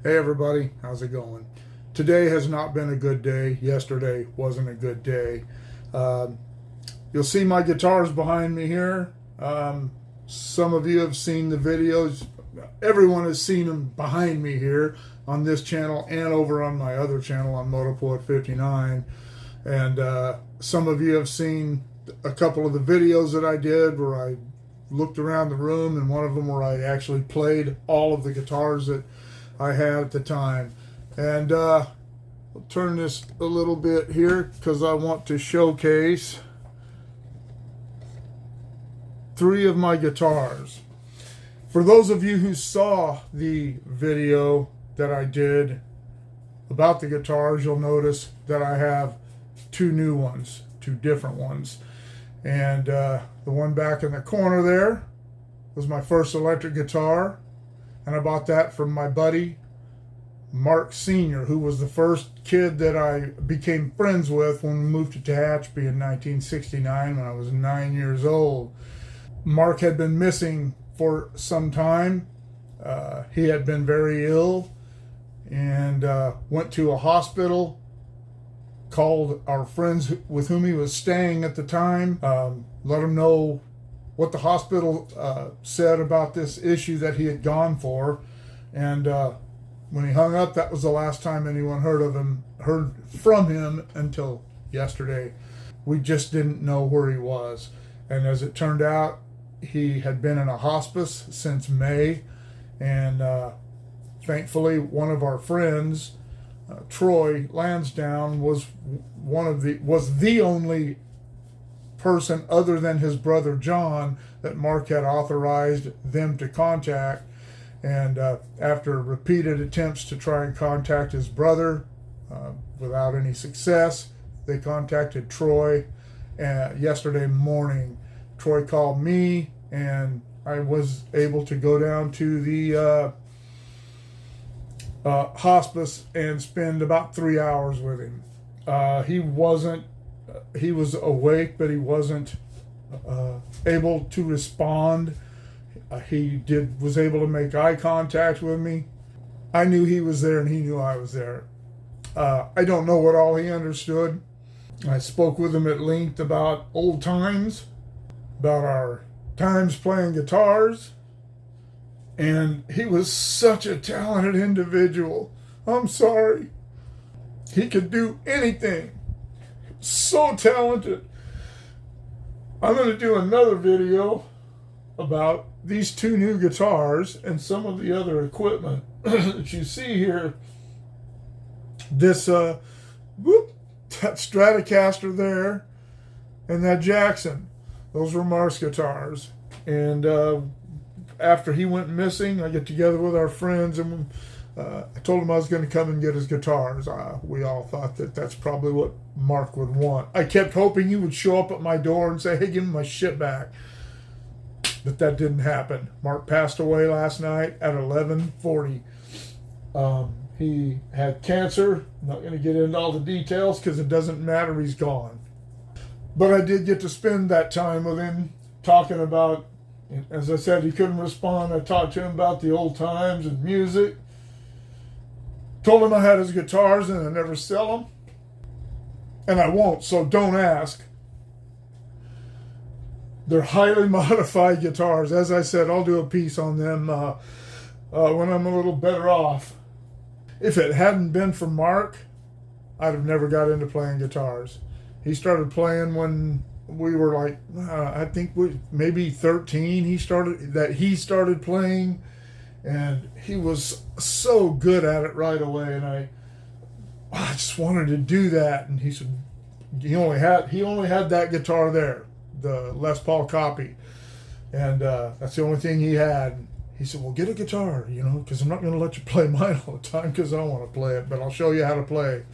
Hey everybody, how's it going? Today has not been a good day. Yesterday wasn't a good day. Um, you'll see my guitars behind me here. Some of you have seen the videos. Everyone has seen them behind me here on this channel and over on my other channel on Motopoet 59. And some of you have seen a couple of the videos that I did where I looked around the room, and one of them where I actually played all of the guitars that I had at the time. And I'll turn this a little bit here because I want to showcase three of my guitars. For those of you who saw the video that I did about the guitars, you'll notice that I have two new ones, two different ones. And the one back in the corner there was my first electric guitar. And I bought that from my buddy, Mark Sr., who was the first kid that I became friends with when we moved to Tehachapi in 1969 when I was 9 years old. Mark had been missing for some time. He had been very ill and went to a hospital, called our friends with whom he was staying at the time, let them know what the hospital said about this issue that he had gone for. And when he hung up, that was the last time anyone heard from him until yesterday. We just didn't know where he was. And as it turned out, he had been in a hospice since May. And thankfully, one of our friends, Troy Lansdowne, was the only person other than his brother John that Mark had authorized them to contact. And after repeated attempts to try and contact his brother without any success, they contacted Troy yesterday morning. Troy called me, and I was able to go down to the hospice and spend about 3 hours with him. He was awake, but he wasn't able to respond. He was able to make eye contact with me. I knew he was there, and he knew I was there. I don't know what all he understood. I spoke with him at length about old times, about our times playing guitars, and he was such a talented individual. I'm sorry. He could do anything. So talented. I'm going to do another video about these two new guitars and some of the other equipment that you see here. This that Stratocaster there and that Jackson. Those were Mark's guitars. And after he went missing, I get together with our friends, and I told him I was going to come and get his guitars. We all thought that that's probably what Mark would want. I kept hoping he would show up at my door and say, hey, give me my shit back. But that didn't happen. Mark passed away last night at 11:40. He had cancer. I'm not going to get into all the details because it doesn't matter. He's gone. But I did get to spend that time with him talking about, as I said, he couldn't respond. I talked to him about the old times and music. Told him I had his guitars and I never sell them. And I won't, so don't ask. They're highly modified guitars. As I said, I'll do a piece on them when I'm a little better off. If it hadn't been for Mark, I'd have never got into playing guitars. He started playing when we were like, I think maybe 13. He started playing, and he was so good at it right away. And I just wanted to do that. And he said he only had that guitar there, the Les Paul copy, and that's the only thing he had. He said, well, get a guitar, because I'm not going to let you play mine all the time because I don't want to play it, but I'll show you how to play.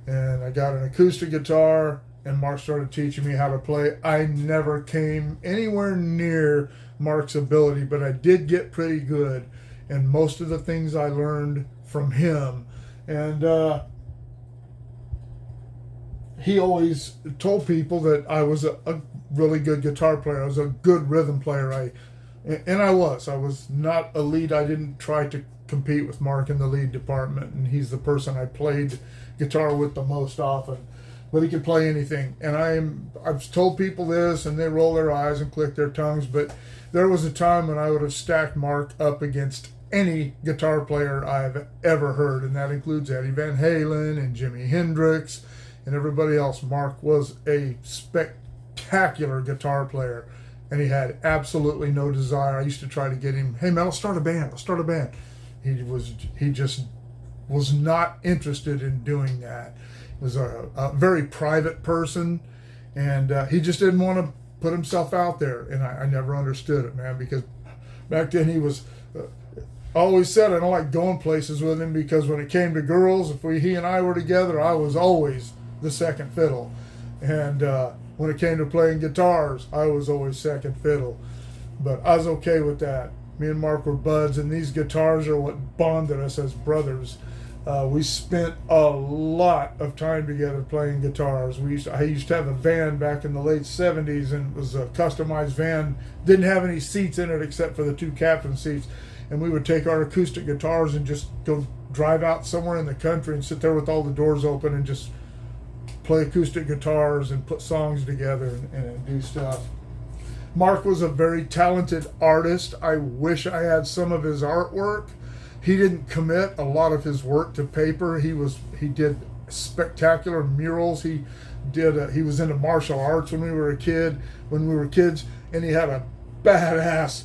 And I got an acoustic guitar, and Mark started teaching me how to play. I never came anywhere near Mark's ability, but I did get pretty good, and most of the things I learned from him. And he always told people that I was a really good guitar player. I was a good rhythm player. And I was not elite. I didn't try to compete with Mark in the lead department, and he's the person I played guitar with the most often. But he can play anything, and I've told people this, and they roll their eyes and click their tongues. But there was a time when I would have stacked Mark up against any guitar player I've ever heard, and that includes Eddie Van Halen and Jimi Hendrix and everybody else. Mark was a spectacular guitar player, and he had absolutely no desire. I used to try to get him, hey man, let's start a band. He just was not interested in doing that. He was a very private person, and he just didn't want to put himself out there, and I never understood it, man, because back then he was always said I don't like going places with him, because when it came to girls, if he and I were together, I was always the second fiddle, and when it came to playing guitars, I was always second fiddle. But I was okay with that. Me and Mark were buds, and these guitars are what bonded us as brothers. We spent a lot of time together playing guitars. I used to have a van back in the late 70s, and it was a customized van. Didn't have any seats in it except for the 2 captain seats. And we would take our acoustic guitars and just go drive out somewhere in the country and sit there with all the doors open and just play acoustic guitars and put songs together and do stuff. Mark was a very talented artist. I wish I had some of his artwork. He didn't commit a lot of his work to paper. He did spectacular murals. He was into martial arts when we were kids, and he had a badass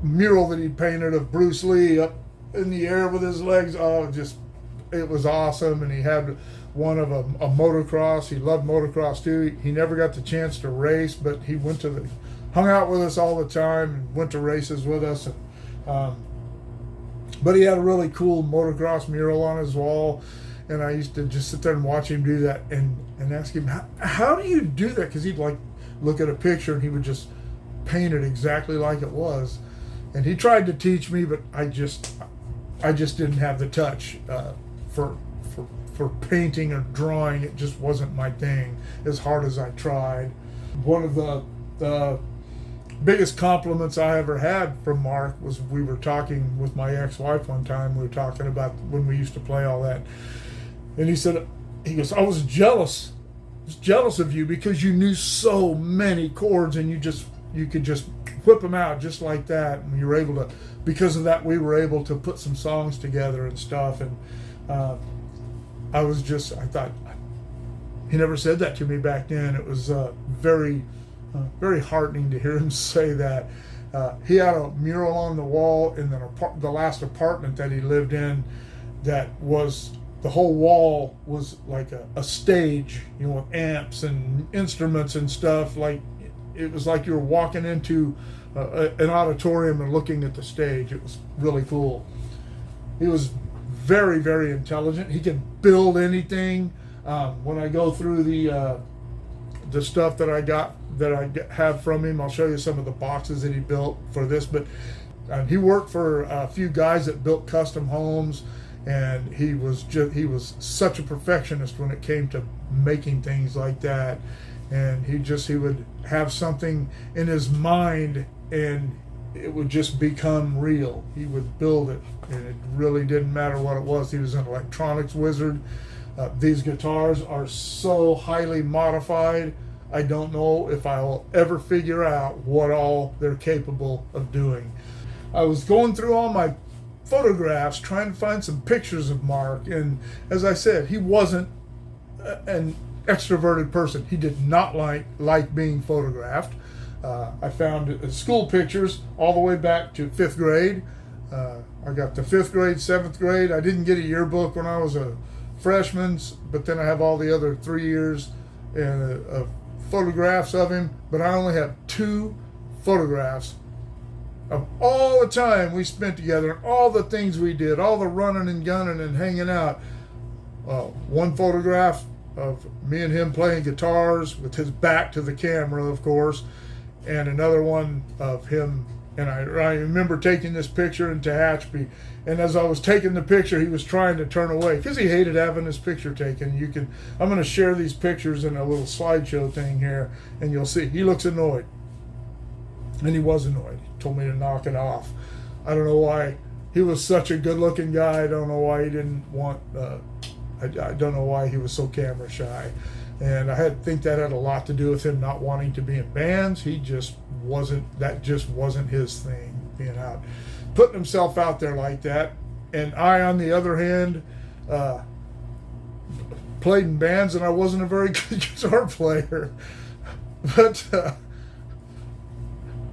mural that he painted of Bruce Lee up in the air with his legs. It was awesome. And he had one of a motocross. He loved motocross too. He never got the chance to race, but he hung out with us all the time and went to races with us. And but he had a really cool motocross mural on his wall, and I used to just sit there and watch him do that and ask him, how do you do that? Because he'd look at a picture and he would just paint it exactly like it was. And he tried to teach me, but I just didn't have the touch for painting or drawing. It just wasn't my thing, as hard as I tried. One of the biggest compliments I ever had from Mark was, we were talking with my ex-wife one time. We were talking about when we used to play all that, and he goes, I was jealous of you because you knew so many chords, and you could just whip them out just like that, and you were able to, because of that, we were able to put some songs together and stuff. And I thought, he never said that to me back then. It was very heartening to hear him say that. He had a mural on the wall in the last apartment that he lived in, that was, the whole wall was like a stage, with amps and instruments and stuff. Like, it was like you were walking into an auditorium and looking at the stage. It was really cool. He was very, very intelligent. He could build anything. When I go through the stuff that I have from him, I'll show you some of the boxes that he built for this. But he worked for a few guys that built custom homes, and he was such a perfectionist when it came to making things like that. And he would have something in his mind, and it would just become real. He would build it, and it really didn't matter what it was. He was an electronics wizard. These guitars are so highly modified, I don't know if I'll ever figure out what all they're capable of doing. I was going through all my photographs trying to find some pictures of Mark, and as I said, he wasn't an extroverted person. He did not like being photographed. I found school pictures all the way back to 5th grade. I got the 5th grade, 7th grade. I didn't get a yearbook when I was a freshman, but then I have all the other 3 years of photographs of him. But I only have 2 photographs of all the time we spent together and all the things we did, all the running and gunning and hanging out. One photograph of me and him playing guitars with his back to the camera, of course, and another one of him. And I remember taking this picture in Tehachapi, and as I was taking the picture, he was trying to turn away because he hated having his picture taken. I'm going to share these pictures in a little slideshow thing here, and you'll see he looks annoyed, and he was annoyed. He told me to knock it off. I don't know why. He was such a good-looking guy. I don't know why he didn't want. I don't know why he was so camera shy, and I think that had a lot to do with him not wanting to be in bands. He just wasn't. That just wasn't his thing. Being out, putting himself out there like that. And I, on the other hand, played in bands, and I wasn't a very good guitar player, but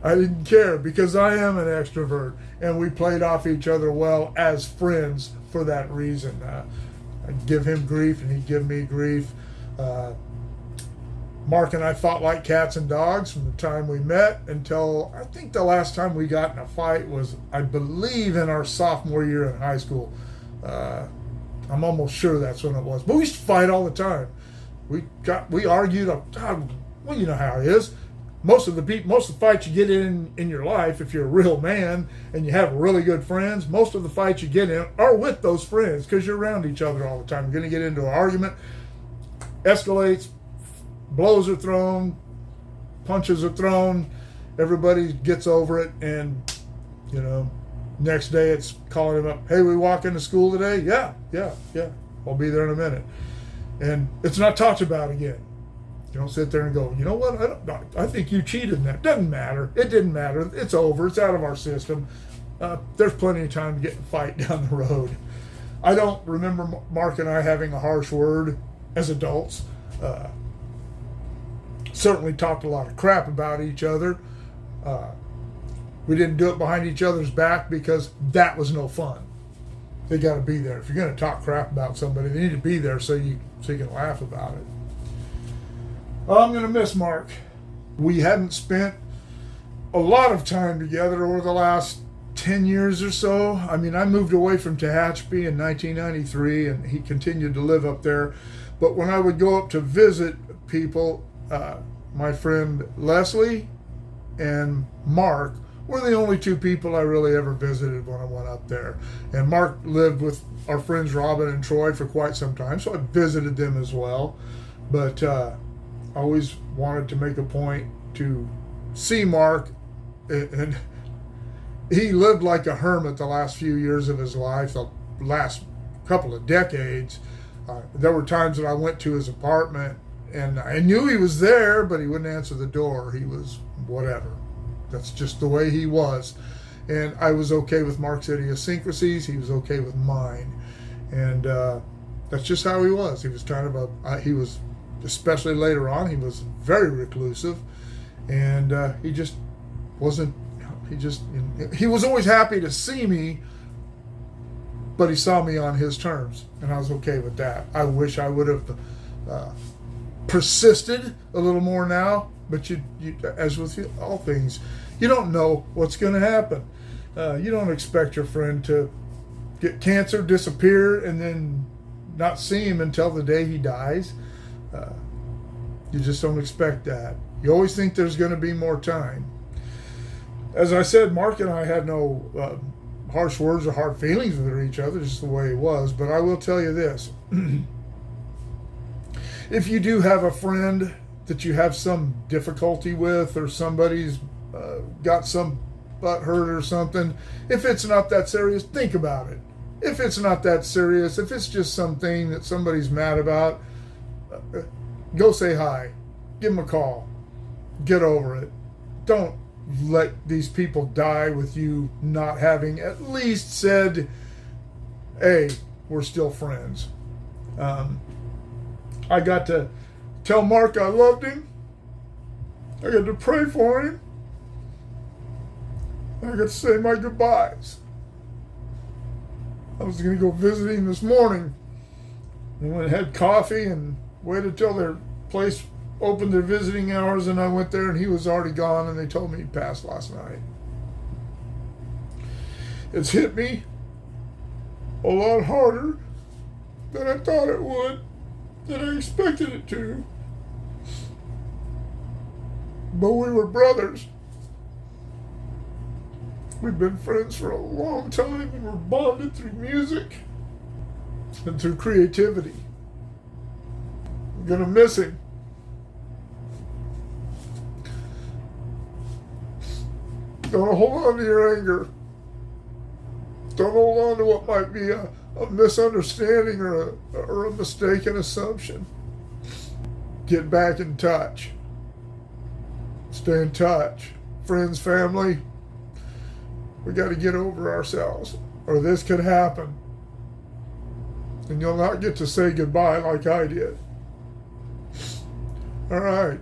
I didn't care because I am an extrovert, and we played off each other well as friends for that reason. I'd give him grief, and he'd give me grief. Mark and I fought like cats and dogs from the time we met until I think the last time we got in a fight was, I believe, in our sophomore year in high school. I'm almost sure that's when it was. But we used to fight all the time. We argued. Well, you know how it is. Most of the fights you get in your life, if you're a real man and you have really good friends, most of the fights you get in are with those friends because you're around each other all the time. You're going to get into an argument, escalates, blows are thrown, punches are thrown, everybody gets over it, and next day it's calling him up, hey, we walk into school today? Yeah, I'll be there in a minute. And it's not talked about again. You don't sit there and go, you know what, I think you cheated in that. Doesn't matter. It didn't matter. It's over. It's out of our system. There's plenty of time to get in a fight down the road. I don't remember Mark and I having a harsh word as adults. Certainly talked a lot of crap about each other. We didn't do it behind each other's back because that was no fun. They got to be there. If you're going to talk crap about somebody, they need to be there so you can laugh about it. I'm going to miss Mark. We hadn't spent a lot of time together over the last 10 years or so. I mean, I moved away from Tehachapi in 1993, and he continued to live up there. But when I would go up to visit people, my friend Leslie and Mark were the only two people I really ever visited when I went up there. And Mark lived with our friends Robin and Troy for quite some time, so I visited them as well. But I always wanted to make a point to see Mark, and he lived like a hermit the last few years of his life, the last couple of decades. There were times that I went to his apartment and I knew he was there, but he wouldn't answer the door. He was whatever. That's just the way he was. And I was okay with Mark's idiosyncrasies. He was okay with mine. And that's just how he was. He was kind of he was, especially later on, he was very reclusive. And he just wasn't, he was always happy to see me, but he saw me on his terms. And I was okay with that. I wish I would have persisted a little more now, but you as with all things, you don't know what's going to happen. You don't expect your friend to get cancer, disappear, and then not see him until the day he dies. You just don't expect that. You always think there's going to be more time. As I said, Mark and I had no harsh words or hard feelings with each other, just the way it was. But I will tell you this. If you do have a friend that you have some difficulty with, or somebody's got some butt hurt or something, if it's not that serious, think about it. If it's not that serious, if it's just something that somebody's mad about, go say hi. Give them a call. Get over it. Don't let these people die with you not having at least said, hey, we're still friends. I got to tell Mark I loved him. I got to pray for him. I got to say my goodbyes. I was going to go visit him this morning. We went and had coffee and waited till their place opened their visiting hours, and I went there and he was already gone, and they told me he passed last night. It's hit me a lot harder than I thought it would, than I expected it to. But we were brothers. We've been friends for a long time, and we're bonded through music and through creativity. I'm gonna miss him. Don't hold on to your anger. Don't hold on to what might be a misunderstanding or a mistaken assumption. Get back in touch. Stay in touch. Friends, family, we got to get over ourselves, or this could happen. And you'll not get to say goodbye like I did. All right.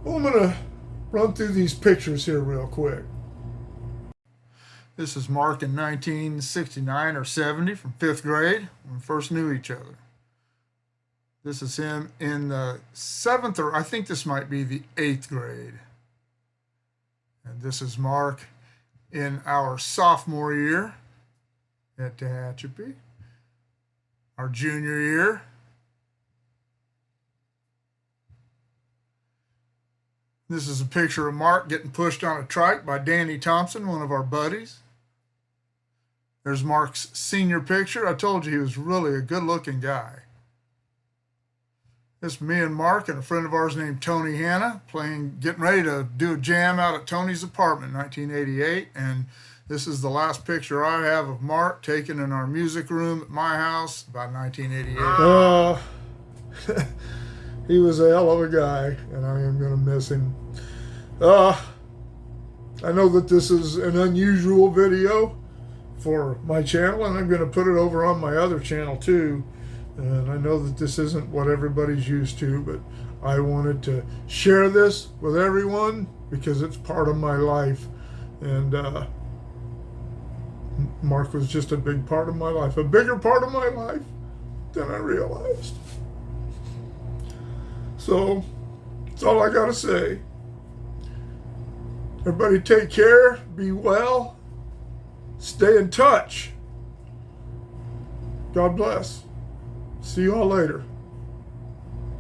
Well, I'm going to run through these pictures here real quick. This is Mark in 1969 or 70 from 5th grade when we first knew each other. This is him in the 7th, or I think this might be the 8th grade. And this is Mark in our sophomore year at Tehachapi, our junior year. This is a picture of Mark getting pushed on a trike by Danny Thompson, one of our buddies. There's Mark's senior picture. I told you he was really a good-looking guy. It's me and Mark and a friend of ours named Tony Hanna getting ready to do a jam out at Tony's apartment in 1988. And this is the last picture I have of Mark taken in our music room at my house about 1988. He was a hell of a guy, and I am going to miss him. I know that this is an unusual video for my channel, and I'm going to put it over on my other channel too. And I know that this isn't what everybody's used to, but I wanted to share this with everyone because it's part of my life. And Mark was just a big part of my life, a bigger part of my life than I realized. So that's all I got to say. Everybody take care, be well, stay in touch. God bless. See you all later.